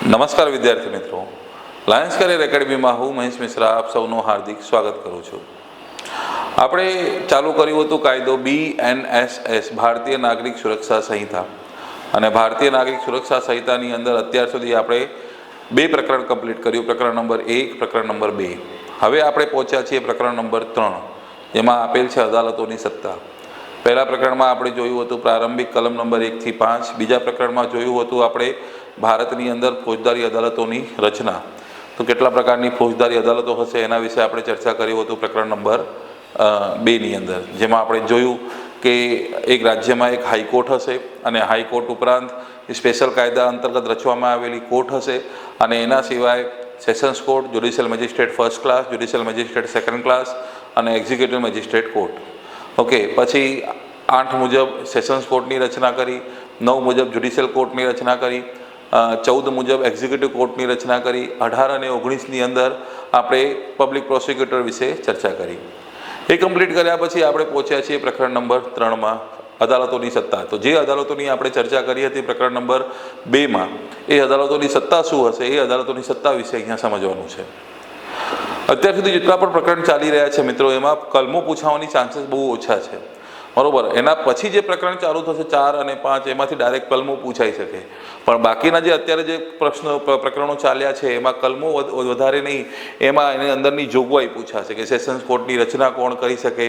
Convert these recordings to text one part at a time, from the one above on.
નમસ્કાર વિદ્યાર્થી મિત્રો, લાયન્સ કરિયર એકેડમીમાં હું મહેશ મિશ્રા આપ સૌનું હાર્દિક સ્વાગત કરું છું। આપણે ચાલુ કર્યું હતું કાયદો BNSS ભારતીય નાગરિક સુરક્ષા સંહિતા, અને ભારતીય નાગરિક સુરક્ષા સંહિતાની અંદર અત્યાર સુધી આપણે બે પ્રકરણ કમ્પ્લીટ કર્યું, પ્રકરણ નંબર 1, પ્રકરણ નંબર 2। હવે આપણે પહોંચ્યા છીએ પ્રકરણ નંબર 3, જેમાં આપેલ છે અદાલતોની સત્તા। પહેલા પ્રકરણમાં આપણે જોયું હતું પ્રારંભિક કલમ નંબર 1 થી 5, બીજા પ્રકરણમાં જોયું હતું આપણે ભારતની અંદર ફોજદારી અદાલતોની રચના, તો કેટલા પ્રકારની ફોજદારી અદાલતો હશે એના વિશે આપણે ચર્ચા કર્યું હતું પ્રકરણ નંબર 2ની અંદર, જેમાં આપણે જોયું કે એક રાજ્યમાં એક હાઈકોર્ટ હશે અને હાઈકોર્ટ ઉપરાંત સ્પેશિયલ કાયદા અંતર્ગત રચવામાં આવેલી કોર્ટ હશે, અને એના સિવાય sessions court, judicial magistrate first class, judicial magistrate second class અને એક્ઝિક્યુટિવ મેજિસ્ટ્રેટ કોર્ટ। ઓકે, પછી 8 મુજબ સેશન્સ કોર્ટની રચના કરી, 9 મુજબ જ્યુડિશિયલ કોર્ટની રચના કરી, 14 મુજબ એક્ઝિક્યુટિવ કોર્ટની રચના કરી, 18 અને 19ની અંદર આપણે પબ્લિક પ્રોસિક્યુટર વિશે ચર્ચા કરી। એ કમ્પ્લીટ કર્યા પછી આપણે પહોંચ્યા છીએ પ્રકરણ નંબર 3માં, અદાલતોની સત્તા। તો જે અદાલતોની આપણે ચર્ચા કરી હતી પ્રકરણ નંબર 2માં, એ અદાલતોની સત્તા શું હશે, એ અદાલતોની સત્તા વિશે અહીંયા સમજવાનું છે। અત્યાર સુધી જેટલા પણ પ્રકરણ ચાલી રહ્યા છે મિત્રો, એમાં કલમો પૂછાવાની ચાન્સીસ બહુ ઓછા છે, બરોબર। એના પછી જે પ્રકરણ ચાલુ થશે 4 અને 5, એમાંથી ડાયરેક્ટ કલમો પૂછાઈ શકે, પણ બાકીના જે અત્યારે જે પ્રકરણો ચાલ્યા છે એમાં કલમો વધારે નહીં, એમાં એની અંદરની જોગવાઈ પૂછાશે કે સેશન્સ કોર્ટની રચના કોણ કરી શકે,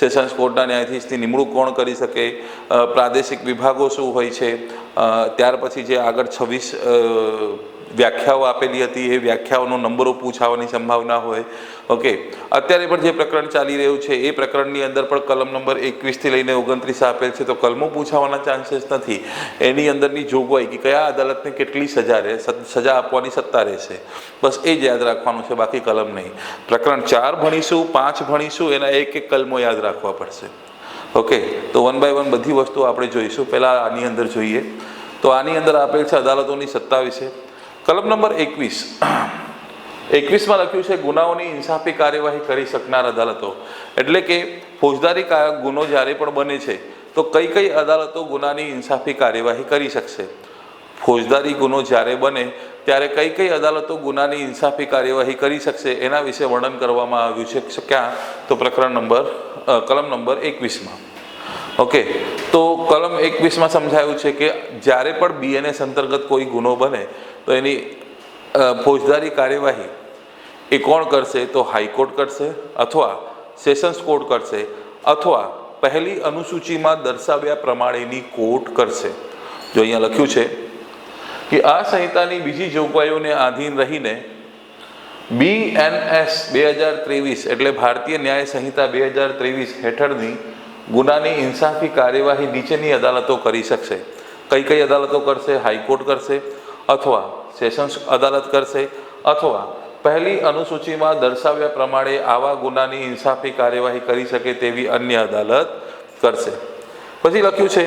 સેશન્સ કોર્ટના ન્યાયાધીશની નિમણૂક કોણ કરી શકે, પ્રાદેશિક વિભાગો શું હોય છે, ત્યાર પછી જે આગળ 26 વ્યાખ્યાઓ આપેલી હતી એ વ્યાખ્યાઓનો નંબરો પૂછાવાની સંભાવના હોય। ઓકે, અત્યારે પણ જે પ્રકરણ ચાલી રહ્યું છે એ પ્રકરણની અંદર પણ કલમ નંબર 21થી લઈને 29 આપેલ છે, તો કલમો પૂછાવાના ચાન્સીસ નથી। એની અંદરની જોગવાઈ કે કયા અદાલતને કેટલી સજા આપવાની સત્તા રહેશે, બસ એ જ યાદ રાખવાનું છે, બાકી કલમ નહીં। પ્રકરણ 4 ભણીશું, 5 ભણીશું, એના એક એક કલમો યાદ રાખવા પડશે। ઓકે, તો 1 બાય 1 બધી વસ્તુ આપણે જોઈશું। પહેલાં આની અંદર જોઈએ તો આની અંદર આપેલ છે અદાલતોની સત્તા વિશે। કલમ નંબર 21માં લખ્યું છે ગુનાઓની ઇન્સાફી કાર્યવાહી કરી શકનાર અદાલતો, એટલે કે ફોજદારી ગુનો જ્યારે પણ બને છે તો કઈ કઈ અદાલતો ગુનાની ઇન્સાફી કાર્યવાહી કરી શકશે। ફોજદારી ગુનો જ્યારે બને ત્યારે કઈ કઈ અદાલતો ગુનાની ઇન્સાફી કાર્યવાહી કરી શકશે એના વિશે વર્ણન કરવામાં આવ્યું છે। ક્યાં? તો કલમ નંબર 21માં। ઓકે, તો કલમ 21માં સમજાયું છે કે જ્યારે પણ BNS અંતર્ગત કોઈ ગુનો બને તો એની ફોજદારી કાર્યવાહી એ કોણ કરશે? તો હાઈકોર્ટ કરશે, અથવા સેશન્સ કોર્ટ કરશે, અથવા પહેલી અનુસૂચિમાં દર્શાવ્યા પ્રમાણેની કોર્ટ કરશે। જો અહીંયા લખ્યું છે કે આ સંહિતાની બીજી જોગવાઈઓને આધીન રહીને BNS 2023 એટલે ભારતીય ન્યાય સંહિતા 2023 હેઠળની ગુનાની ઇન્સાફી કાર્યવાહી નીચેની અદાલતો કરી શકશે। કઈ કઈ અદાલતો કરશે? હાઈકોર્ટ કરશે, અથવા સેશન્સ અદાલત કરશે, અથવા પહેલી અનુસૂચિમાં દર્શાવ્યા પ્રમાણે આવા ગુનાની ઇન્સાફી કાર્યવાહી કરી શકે તેવી અન્ય અદાલત કરશે। પછી લખ્યું છે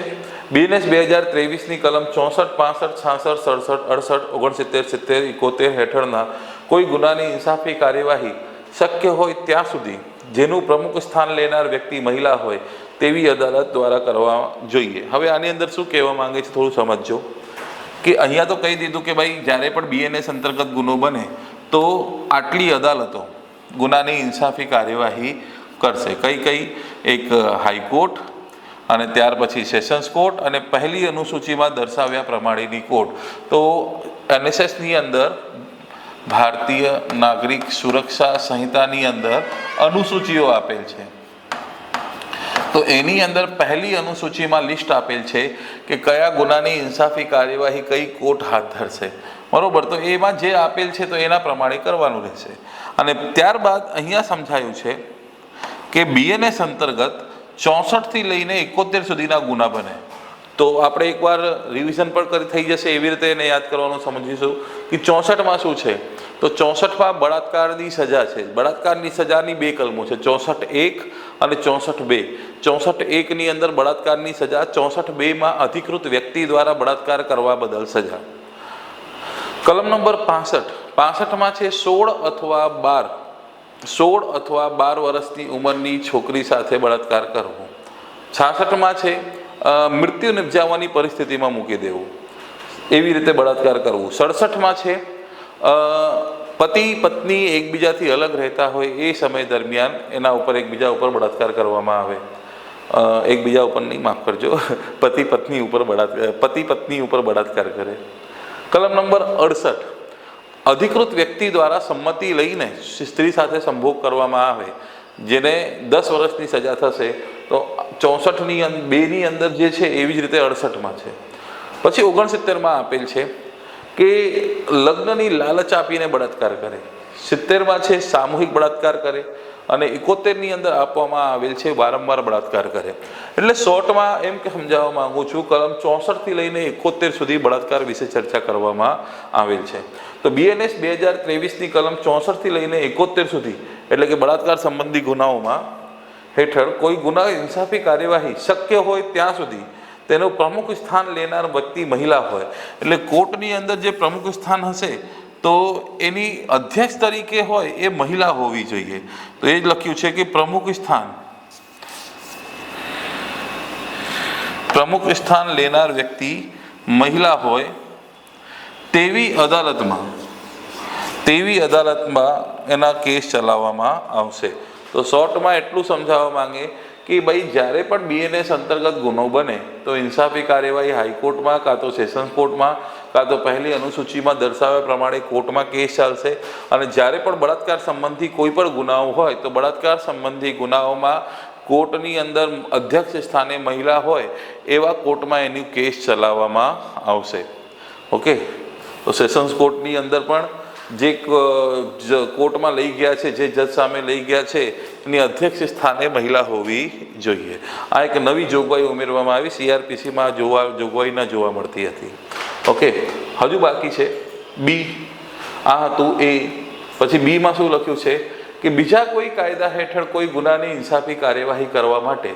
BNS 2023ની કલમ 64, 65, 66, 67, 68, 69, 70, 71 હેઠળના કોઈ ગુનાની ઇન્સાફી કાર્યવાહી શક્ય હોય ત્યાં સુધી જેનું પ્રમુખ સ્થાન લેનાર વ્યક્તિ મહિલા હોય તેવી અદાલત દ્વારા કરવા જોઈએ। હવે આની અંદર શું કહેવા માંગે છે થોડું સમજજો, કે અહીંયા તો કહી દીધું કે ભાઈ જ્યારે પણ BNS અંતર્ગત ગુનો બને તો આટલી અદાલતો ગુનાની ઇન્સાફી કાર્યવાહી કરશે। કઈ કઈ? એક હાઈકોર્ટ, અને ત્યાર પછી સેશન્સ કોર્ટ, અને પહેલી અનુસૂચિમાં દર્શાવ્યા પ્રમાણેની કોર્ટ। તો NSSની અંદર ભારતીય નાગરિક સુરક્ષા સંહિતાની અંદર અનુસૂચિઓ આપેલ છે, તો એની અંદર પહેલી અનુસૂચિમાં લિસ્ટ આપેલ છે કે કયા ગુનાની ઇન્સાફી કાર્યવાહી કઈ કોર્ટ હાથ ધરશે, બરોબર। તો એમાં જે આપેલ છે તો એના પ્રમાણે કરવાનું રહેશે। અને ત્યારબાદ અહીંયા સમજાયું છે કે BNS અંતર્ગત 64 થી લઈને 71 સુધીના ગુના બને, તો આપણે એકવાર રિવિઝન પણ થઈ જશે, એવી રીતે એને યાદ કરવાનું સમજીશું કે 64માં શું છે। તો 64માં બળાત્કારની સજા છે। બળાત્કારની સજાની બે કલમો છે, 64(1) અને 64(2). 64(1)ની અંદર બળાત્કારની સજા, 64(2)માં અધિકૃત વ્યક્તિ દ્વારા બળાત્કાર કરવા બદલ સજા। કલમ નંબર 65માં છે 16 અથવા 12 વર્ષની ઉંમરની છોકરી સાથે બળાત્કાર કરવો। 66માં છે મૃત્યુ નિપજાવવાની પરિસ્થિતિમાં મૂકી દેવું। એવી રીતે બળાત્કાર કરવું. 67માં છે પતિ પત્ની એકબીજાથી અલગ રહેતા હોય એ સમય દરમિયાન એના ઉપર એકબીજા ઉપર બળાત્કાર કરવામાં આવે. એકબીજા ઉપર નહીં, માફ કરજો, પતિ પત્ની ઉપર બળાત્કાર કરે. કલમ નંબર 68, અધિકૃત વ્યક્તિ દ્વારા સંમતિ લઈને સ્ત્રી સાથે સંભોગ કરવામાં આવે જેને 10 વર્ષની સજા થશે. તો 64ની અંદર જે છે એવી જ રીતે 68માં છે. પછી 69માં આપેલ છે કે લગ્નની લાલચ આપીને બળાત્કાર કરે. 70માં છે સામૂહિક બળાત્કાર કરે અને 71ની અંદર આપવામાં આવેલ છે વારંવાર બળાત્કાર કરે. એટલે શોર્ટમાં એમ કે સમજાવવા માંગુ છું, કલમ 64થી લઈને 71 સુધી બળાત્કાર વિશે ચર્ચા કરવામાં આવેલ છે. તો BNS 2023ની કલમ 64થી લઈને 71 સુધી એટલે કે બળાત્કાર સંબંધી ગુનાઓમાં હેઠળ કોઈ ગુના ઇન્સાફી કાર્યવાહી શક્ય હોય ત્યાં સુધી તેનું પ્રમુખ સ્થાન લેનાર વ્યક્તિ મહિલા હોય. એટલે કોર્ટની અંદર જે પ્રમુખ સ્થાન હશે તો એની અધ્યક્ષ તરીકે હોય એ મહિલા હોવી જોઈએ. તો એ જ લખ્યું છે કે પ્રમુખ સ્થાન લેનાર વ્યક્તિ મહિલા હોય તેવી અદાલતમાં એના કેસ ચલાવવામાં આવશે. તો શોર્ટમાં એટલું સમજાવવા માંગે કે ભાઈ જ્યારે પણ BNS અંતર્ગત ગુનો બને તો ઇન્સાફી કાર્યવાહી હાઈકોર્ટમાં કાં તો સેશન્સ કોર્ટમાં કાં તો પહેલી અનુસૂચિમાં દર્શાવ્યા પ્રમાણે કોર્ટમાં કેસ ચાલશે. અને જ્યારે પણ બળાત્કાર સંબંધી કોઈ પણ ગુનાઓ હોય તો બળાત્કાર સંબંધી ગુનાઓમાં કોર્ટની અંદર અધ્યક્ષ સ્થાને મહિલા હોય એવા કોર્ટમાં એની કેસ ચલાવવામાં આવશે. ઓકે, તો સેશન્સ કોર્ટની અંદર પણ જે કોર્ટમાં લઈ ગયા છે, જે જજ સામે લઈ ગયા છે એની અધ્યક્ષ સ્થાને મહિલા હોવી જોઈએ. આ એક નવી જોગવાઈ ઉમેરવામાં આવી. CRPCમાં જોગવાઈ ન જોવા મળતી હતી. ઓકે, હજુ બાકી છે બી. આ હતું એ. પછી બીમાં શું લખ્યું છે કે બીજા કોઈ કાયદા હેઠળ કોઈ ગુનાની ઇન્સાફી કાર્યવાહી કરવા માટે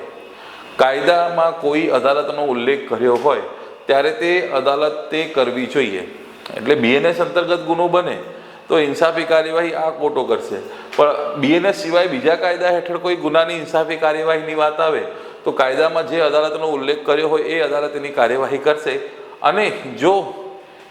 કાયદામાં કોઈ અદાલતનો ઉલ્લેખ કર્યો હોય ત્યારે તે અદાલતે કરવી જોઈએ. એટલે BNS અંતર્ગત ગુનો બને તો ઇન્સાફી કાર્યવાહી આ કોર્ટો કરશે. પણ BNS સિવાય બીજા કાયદા હેઠળ કોઈ ગુનાની ઇન્સાફી કાર્યવાહીની વાત આવે તો કાયદામાં જે અદાલતનો ઉલ્લેખ કર્યો હોય એ અદાલત એની કાર્યવાહી કરશે. અને જો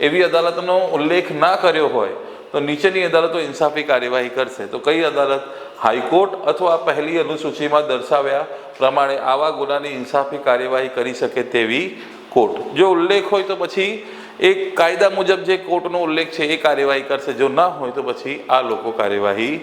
એવી અદાલતનો ઉલ્લેખ ના કર્યો હોય તો નીચેની અદાલતો ઇન્સાફી કાર્યવાહી કરશે. તો કઈ અદાલત? હાઈકોર્ટ અથવા પહેલી અનુસૂચિમાં દર્શાવ્યા પ્રમાણે આવા ગુનાની ઇન્સાફી કાર્યવાહી કરી શકે તેવી કોર્ટ. જો ઉલ્લેખ હોય તો પછી એ કાયદા મુજબ જે કોર્ટનો ઉલ્લેખ છે એ કાર્યવાહી કરશે. જો ના હોય તો પછી આ લોકો કાર્યવાહી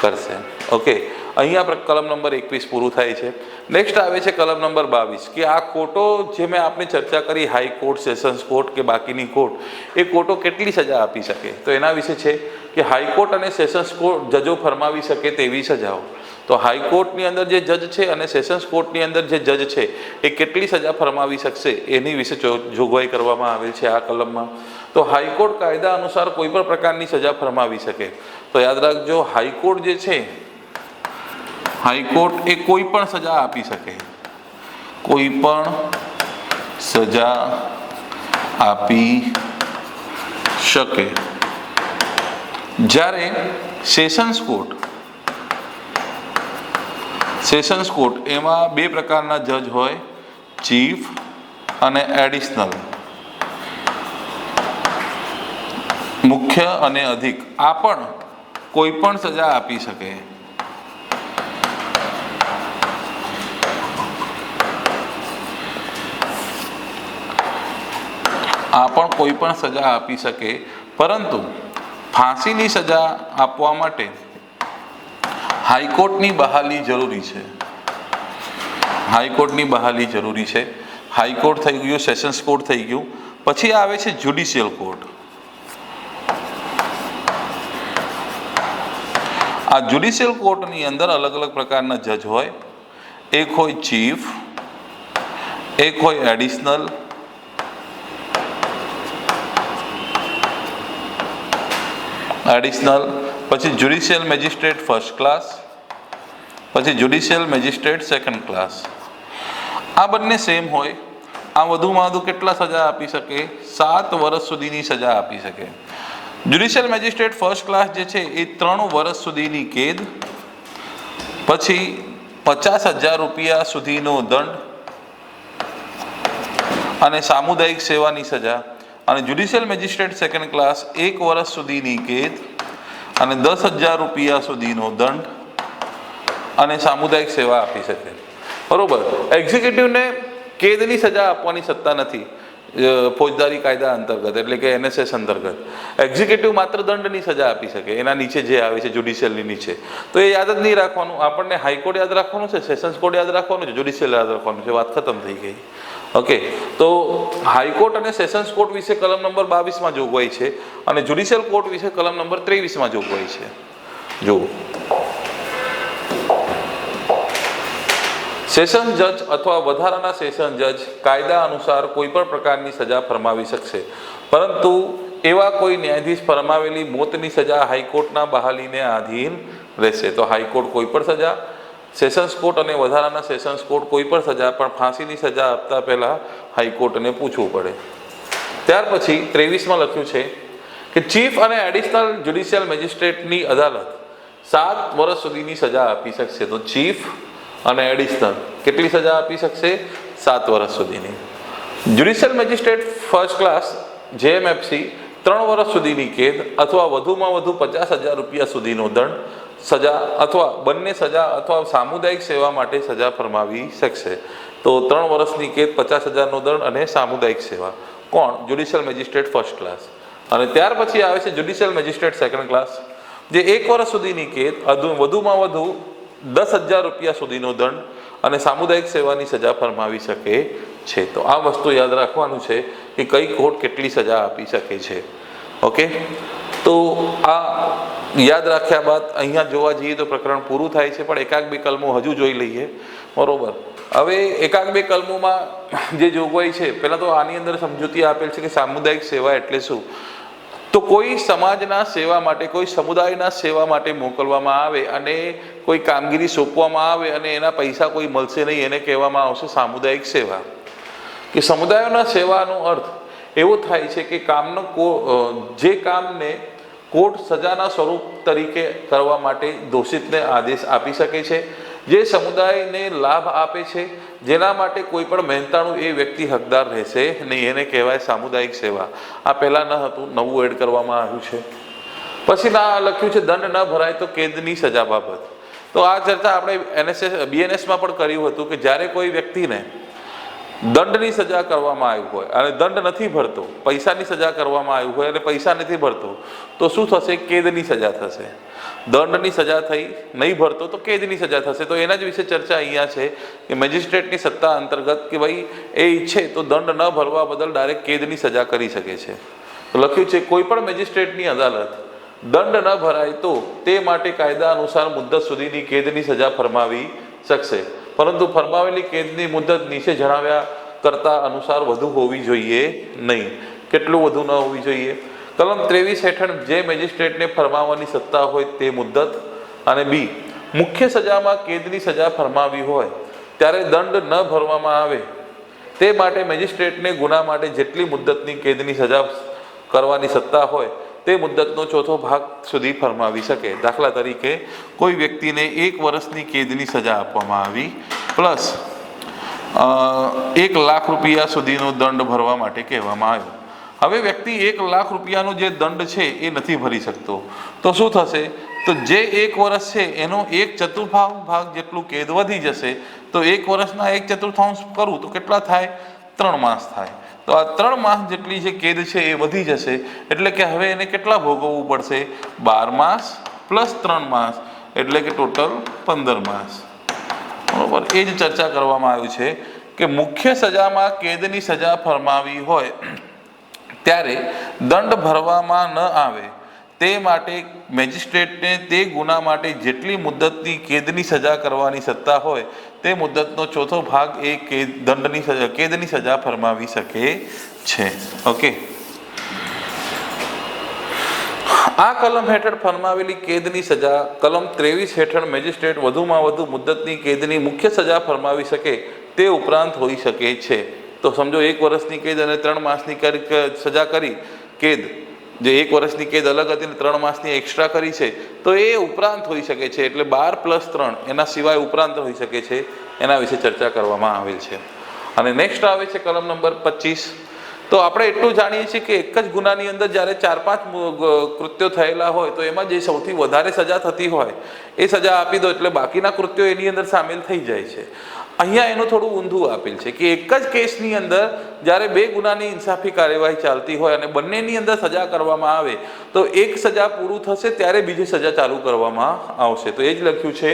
કરશે. ઓકે, અહીંયા કલમ નંબર 21 પૂરું થાય છે. નેક્સ્ટ આવે છે કલમ નંબર 22 કે આ કોર્ટો જે મેં આપને ચર્ચા કરી, હાઈકોર્ટ, સેશન્સ કોર્ટ કે બાકીની કોર્ટ, એ કોર્ટો કેટલી સજા આપી શકે. તો એના વિશે છે કે હાઈકોર્ટ અને સેશન્સ કોર્ટ જજો ફરમાવી શકે તેવી સજાઓ. તો હાઈકોર્ટની અંદર જે જજ છે અને સેશન્સ કોર્ટની અંદર જે જજ છે એ કેટલી સજા ફરમાવી શકશે એની વિશે જોગવાઈ કરવામાં આવેલ છે આ કલમમાં. તો હાઈકોર્ટ કાયદા અનુસાર કોઈ પણ પ્રકારની સજા ફરમાવી શકે. તો યાદ રાખજો, હાઈકોર્ટ જે છે, હાઈકોર્ટ એ કોઈ પણ સજા આપી શકે, કોઈ પણ સજા આપી શકે. જ્યારે સેશન્સ કોર્ટ એમાં બે પ્રકારના જજ હોય, ચીફ અને એડિશનલ, મુખ્ય અને અધિક. આ પણ કોઈ પણ સજા આપી શકે. પરંતુ ફાંસીની સજા આપવા માટે હાઈકોર્ટની બહાલી જરૂરી છે. હાઈકોર્ટ થઈ ગયું, સેશન્સ કોર્ટ થઈ ગયું. પછી આવે છે જ્યુડિશિયલ કોર્ટ. આ જ્યુડિશિયલ કોર્ટની અંદર અલગ અલગ પ્રકારના જજ હોય. એક હોય ચીફ, એક હોય એડિશનલ, પછી જ્યુડિશિયલ મેજિસ્ટ્રેટ ફર્સ્ટ ક્લાસ, પછી જ્યુડિશિયલ મેજિસ્ટ્રેટ સેકન્ડ ક્લાસ. આ બંને સેમ હોય. આ વધુમાં વધુ કેટલા સજા આપી શકે? 7 વર્ષ સુધીની સજા આપી શકે. જ્યુડિશિયલ મેજિસ્ટ્રેટ ફર્સ્ટ ક્લાસ જે છે એ 3 વર્ષ સુધીની કેદ, પછી 50,000 રૂપિયા સુધીનો દંડ અને સામુદાયિક સેવાની સજા. અને જ્યુડિશિયલ મેજિસ્ટ્રેટ સેકન્ડ ક્લાસ 1 વર્ષ સુધીની કેદ અને 10,000 રૂપિયા સુધીનો દંડ અને સામુદાયિક સેવા આપી શકે. બરોબર. એક્ઝિક્યુટિવને કેદની સજા આપવાની સત્તા નથી ફોજદારી કાયદા અંતર્ગત, એટલે કે NSS અંતર્ગત. એક્ઝિક્યુટિવ માત્ર દંડની સજા આપી શકે, એના નીચે જે આવે છે જ્યુડિશિયલની નીચે. તો એ યાદ જ નહીં રાખવાનું. આપણને હાઈકોર્ટ યાદ રાખવાનું છે, સેશન્સ કોર્ટ યાદ રાખવાનું છે, જ્યુડિશિયલ યાદ રાખવાનું છે. વાત ખતમ થઈ ગઈ. ઓકે. તો હાઈકોર્ટ અને સેશન્સ કોર્ટ વિશે કલમ નંબર 22માં જોગવાઈ છે અને જ્યુડિશિયલ કોર્ટ વિશે કલમ નંબર 23માં જોગવાઈ છે. જુઓ, સેશન જજ અથવા વધારાના સેશન જજ કાયદા અનુસાર કોઈ પણ પ્રકારની સજા ફરમાવી શકશે, પરંતુ એવા કોઈ ન્યાયાધીશ ફરમાવેલી મોતની સજા હાઈકોર્ટના બહાલીને આધીન રહેશે. તો હાઈકોર્ટ કોઈ પણ સજા, સેશન્સ કોર્ટ અને વધારાના સેશન્સ કોર્ટ કોઈ પણ સજા, પણ ફાંસીની સજા આપતા પહેલા હાઈકોર્ટને પૂછવું પડે. ત્યાર પછી 23માં લખ્યું છે કે ચીફ અને એડિશનલ જ્યુડિશિયલ મેજિસ્ટ્રેટની અદાલત 7 વર્ષ સુધીની સજા આપી શકશે. તો ચીફ અને એડિશનલ કેટલી સજા આપી શકશે? 7 વર્ષ સુધીની. Judicial magistrate first class JMFC 3 વર્ષ સુધીની કેદ અથવા વધુમાં વધુ 50,000 રૂપિયા સુધીનો દંડ, સજા અથવા બંને સજા અથવા સામુદાયિક સેવા માટે સજા ફરમાવી શકશે. તો 3 વર્ષની કેદ, 50,000નો દંડ અને સામુદાયિક સેવા. કોણ? Judicial magistrate first class. અને ત્યાર પછી આવે છે જ્યુડિશિયલ મેજિસ્ટ્રેટ સેકન્ડ ક્લાસ, જે 1 વર્ષ સુધીની કેદ, વધુમાં વધુ 10,000 રૂપિયા સુધીનો દંડ અને સામુદાયિક સેવાની સજા ફરમાવી શકે છે. તો આ વસ્તુ યાદ રાખવાનું છે કે કઈ કોર્ટ કેટલી સજા આપી શકે છે. ઓકે. તો આ યાદ રાખ્યા બાદ અહીંયા જોવા જઈએ તો પ્રકરણ પૂરું થાય છે, પણ એકાક બે કલમો હજુ જોઈ લઈએ. બરોબર. હવે એકાક બે કલમોમાં જે જોગવાઈ છે, પહેલાં તો આની અંદર સમજૂતી આપેલ છે કે સામુદાયિક સેવા એટલે શું. તો કોઈ સમાજના સેવા માટે, કોઈ સમુદાયના સેવા માટે મોકલવામાં આવે અને કોઈ કામગીરી સોંપવામાં આવે અને એના પૈસા કોઈ મળશે નહીં, એને કહેવામાં આવશે સામુદાયિક સેવા. કે સમુદાયોના સેવાનો અર્થ એવો થાય છે કે જે કામને કોર્ટ સજાના સ્વરૂપ તરીકે કરવા માટે દોષિતને આદેશ આપી શકે છે, જે સમુદાયને લાભ આપે છે, જેના માટે કોઈ પણ મહેનતાણું એ વ્યક્તિ હકદાર રહેશે નહીં, એને કહેવાય સામુદાયિક સેવા. આ પહેલાં ન હતું, નવું એડ કરવામાં આવ્યું છે. પછી ના લખ્યું છે દંડ ન ભરાય તો કેદની સજા બાબત. તો આ ચર્ચા આપણે BNSમાં પણ કર્યું હતું કે જ્યારે કોઈ વ્યક્તિને દંડની સજા કરવામાં આવી હોય અને દંડ નથી ભરતો, પૈસાની સજા કરવામાં આવી હોય અને પૈસા નથી ભરતો, તો શું થશે? કેદની સજા થશે. દંડની સજા થઈ, નહીં ભરતો તો કેદની સજા થશે. તો એના જ વિશે ચર્ચા અહીંયા છે કે મેજિસ્ટ્રેટની સત્તા અંતર્ગત કે ભાઈ એ ઈચ્છે તો દંડ ન ભરવા બદલ ડાયરેક્ટ કેદની સજા કરી શકે છે. તો લખ્યું છે કોઈ પણ મેજિસ્ટ્રેટની અદાલત દંડ ન ભરાય તો તે માટે કાયદા અનુસાર મુદ્દત સુધીની કેદની સજા ફરમાવી શકશે, પરંતુ ફરમાવેલી કેદની મુદ્દત નીચે જણાવ્યા કરતા અનુસાર વધુ હોવી જોઈએ નહીં. કેટલું વધુ ન હોવી જોઈએ? કલમ 23 હેઠળ જે મેજિસ્ટ્રેટને ફરમાવવાની સત્તા હોય તે મુદ્દત, અને બી મુખ્ય સજામાં કેદની સજા ફરમાવી હોય ત્યારે દંડ ન ભરવામાં આવે તે માટે મેજિસ્ટ્રેટને ગુના માટે જેટલી મુદ્દતની કેદની સજા કરવાની સત્તા હોય તે મુદ્દતનો 4થો ભાગ સુધી ફરમાવી શકે. દાખલા તરીકે કોઈ વ્યક્તિને 1 વર્ષની કેદની સજા આપવામાં આવી પ્લસ 1 લાખ રૂપિયા સુધીનો દંડ ભરવા માટે કહેવામાં આવ્યો. હવે વ્યક્તિ 1 લાખ રૂપિયાનો જે દંડ છે એ નથી ભરી શકતો, તો શું થશે? તો જે 1 વર્ષ છે એનો 1/4 ભાગ જેટલું કેદ વધી જશે. તો 1 વર્ષના 1/4 કરું તો કેટલા થાય? 3 માસ થાય. તો આ 3 માસ જેટલી જે કેદ છે એ વધી જશે, એટલે કે હવે એને કેટલા ભોગવવું પડશે? 12 માસ પ્લસ 3 માસ, એટલે કે ટોટલ 15 માસ. બરોબર. એ જ ચર્ચા કરવામાં આવી છે કે મુખ્ય સજામાં કેદની સજા ફરમાવી હોય ત્યારે દંડ ભરવામાં ન આવે તે માટે મેજિસ્ટ્રેટને તે ગુના માટે જેટલી મુદ્દતની કેદની સજા કરવાની સત્તા હોય તે મુદ્દતનો 4થો ભાગ એ કેદની સજા ફરમાવી શકે છે. ઓકે. આ કલમ હેઠળ ફરમાવેલી કેદની સજા કલમ 23 હેઠળ મેજિસ્ટ્રેટ વધુમાં વધુ મુદ્દતની કેદની મુખ્ય સજા ફરમાવી શકે તે ઉપરાંત હોઈ શકે છે. તો સમજો 1 વર્ષની કેદ અને 3 માસની સજા કરી, કેદ જે 1 વર્ષની કેદ અલગ હતી ને 3 માસની એક્સ્ટ્રા કરી છે, તો એ ઉપરાંત હોઈ શકે છે. એટલે 12 + 3 એના સિવાય ઉપરાંત હોઈ શકે છે. એના વિશે ચર્ચા કરવામાં આવેલ છે. અને નેક્સ્ટ આવે છે કલમ નંબર 25 તો આપણે એટલું જાણીએ છીએ કે એક જ ગુનાની અંદર જ્યારે 4-5 કૃત્યો થયેલા હોય તો એમાં જે સૌથી વધારે સજા થતી હોય એ સજા આપી દો એટલે બાકીના કૃત્યો એની અંદર સામેલ થઈ જાય છે. અહીંયા એનું થોડું ઊંધું આપેલ છે કે એક જ કેસની અંદર જ્યારે 2 ગુનાની ઇન્સાફી કાર્યવાહી ચાલતી હોય અને બંનેની અંદર સજા કરવામાં આવે તો એક સજા પૂરું થશે ત્યારે બીજી સજા ચાલુ કરવામાં આવશે. તો એ જ લખ્યું છે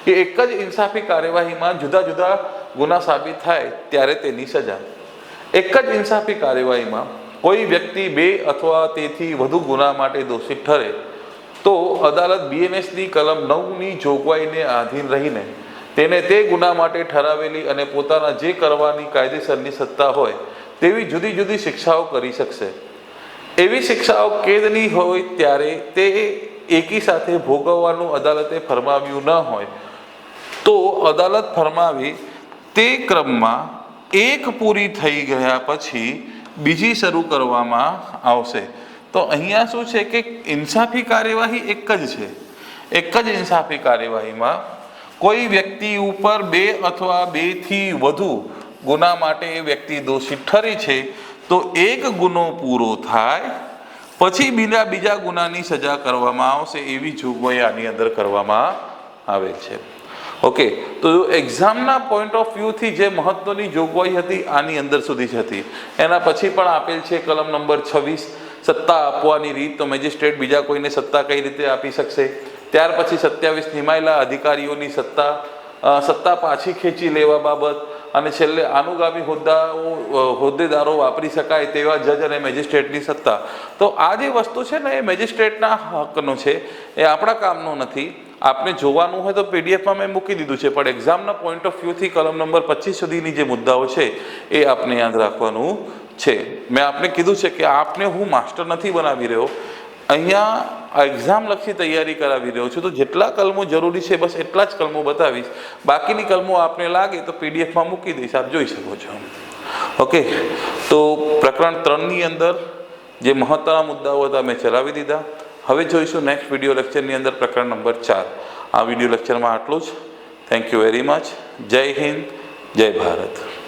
કે એક જ ઇન્સાફી કાર્યવાહીમાં જુદા જુદા ગુના સાબિત થાય ત્યારે તેની સજા. એક જ ઇન્સાફી કાર્યવાહીમાં કોઈ વ્યક્તિ 2 અથવા તેથી વધુ ગુના માટે દોષિત ઠરે તો અદાલત BNSની કલમ 9ની જોગવાઈને આધીન રહીને તેને તે ગુના માટે ઠરાવેલી અને પોતાના જે કરવાની કાયદેસરની સત્તા હોય તેવી જુદી જુદી શિક્ષાઓ કરી શકશે. એવી શિક્ષાઓ કેદની હોય ત્યારે તે એકી સાથે ભોગવવાનું અદાલતે ફરમાવ્યું ન હોય તો અદાલત ફરમાવી તે ક્રમમાં એક પૂરી થઈ ગયા પછી બીજી શરૂ કરવામાં આવશે. તો અહીંયા શું છે કે ઇન્સાફી કાર્યવાહી એક જ છે. એક જ ઇન્સાફી કાર્યવાહીમાં કોઈ વ્યક્તિ ઉપર 2 અથવા 2થી વધુ ગુના માટે એ વ્યક્તિ દોષિત ઠરી છે તો એક ગુનો પૂરો થાય પછી બીજા ગુનાની સજા કરવામાં આવશે એવી જોગવાઈ આની અંદર કરવામાં આવે છે. ઓકે, તો એક્ઝામના પોઈન્ટ ઓફ વ્યૂથી જે મહત્વની જોગવાઈ હતી આની અંદર સુધી જ હતી. એના પછી પણ આપેલ છે કલમ નંબર 26 સત્તા આપવાની રીત. તો મેજિસ્ટ્રેટ બીજા કોઈને સત્તા કઈ રીતે આપી શકશે. ત્યાર પછી 27 નિમાયેલા અધિકારીઓની સત્તા પાછી ખેંચી લેવા બાબત અને છેલ્લે અનુગામી હોદ્દેદારો વાપરી શકાય તેવા જજ અને મેજિસ્ટ્રેટની સત્તા. તો આ જે વસ્તુ છે ને એ મેજિસ્ટ્રેટના હકનું છે, એ આપણા કામનું નથી. આપને જોવાનું હોય તો પીડીએફમાં મેં મૂકી દીધું છે, પણ એક્ઝામના પોઈન્ટ ઓફ વ્યૂથી કલમ નંબર 25 સુધીની જે મુદ્દાઓ છે એ આપને યાદ રાખવાનું છે. મેં આપને કીધું છે કે આપને હું માસ્ટર નથી બનાવી રહ્યો, અહીંયા એક્ઝામલક્ષી તૈયારી કરાવી રહ્યો છું. તો જેટલા કલમો જરૂરી છે બસ એટલા જ કલમો બતાવીશ. બાકીની કલમો આપને લાગે તો પીડીએફમાં મૂકી દઈશ, આપ જોઈ શકો છો. ઓકે, તો પ્રકરણ 3ની અંદર જે મહત્વના મુદ્દાઓ હતા મેં ચલાવી દીધા. હવે જોઈશું નેક્સ્ટ વિડીયો લેક્ચરની અંદર પ્રકરણ નંબર 4. આ વિડીયો લેક્ચરમાં આટલું જ. Thank you very much. જય હિન્દ, જય ભારત.